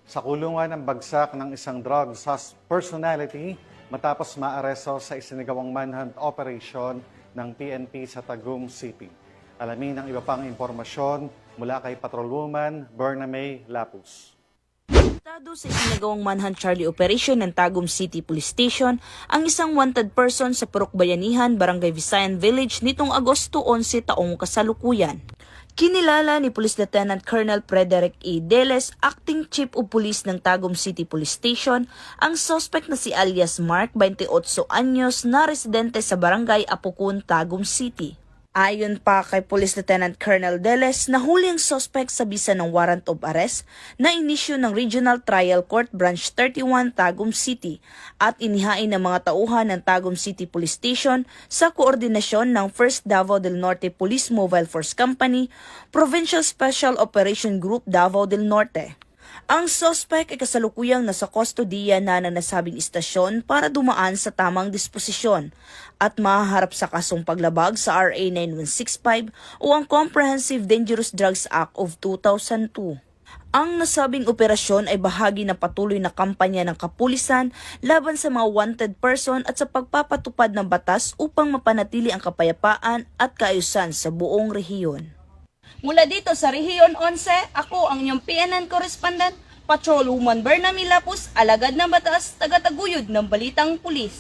Sa kulungan ng bagsak ng isang drug sus personality matapos maaresto sa isinagawang manhunt operation ng PNP sa Tagum City. Alamin ang iba pang impormasyon mula kay Patrolwoman Berna May Lapus. Tado sa isinagawang manhunt Charlie operation ng Tagum City Police Station ang isang wanted person sa Purok Bayanihan, Barangay Visayan Village nitong Agosto 11 taong kasalukuyan. Kinilala ni Police Lieutenant Colonel Frederick E. Deles, Acting Chief of Police ng Tagum City Police Station, ang suspect na si alias Mark, 28 anyos, na residente sa Barangay Apukun, Tagum City. Ayon pa kay Police Lieutenant Colonel Deles, nahuli ang suspect sa bisa ng warrant of arrest na inisyu ng Regional Trial Court Branch 31 Tagum City at inihain ng mga tauhan ng Tagum City Police Station sa koordinasyon ng 1st Davao del Norte Police Mobile Force Company, Provincial Special Operation Group Davao del Norte. Ang suspect ay kasalukuyang nasa kustodiya na ng nasabing istasyon para dumaan sa tamang disposisyon at mahaharap sa kasong paglabag sa RA 9165 o ang Comprehensive Dangerous Drugs Act of 2002. Ang nasabing operasyon ay bahagi ng patuloy na kampanya ng kapulisan laban sa mga wanted person at sa pagpapatupad ng batas upang mapanatili ang kapayapaan at kaayusan sa buong rehiyon. Mula dito sa Rehiyon 11, ako ang inyong PNN correspondent, Patrolwoman Berna May Lapus, alagad ng batas, taga-taguyod ng Balitang Pulis.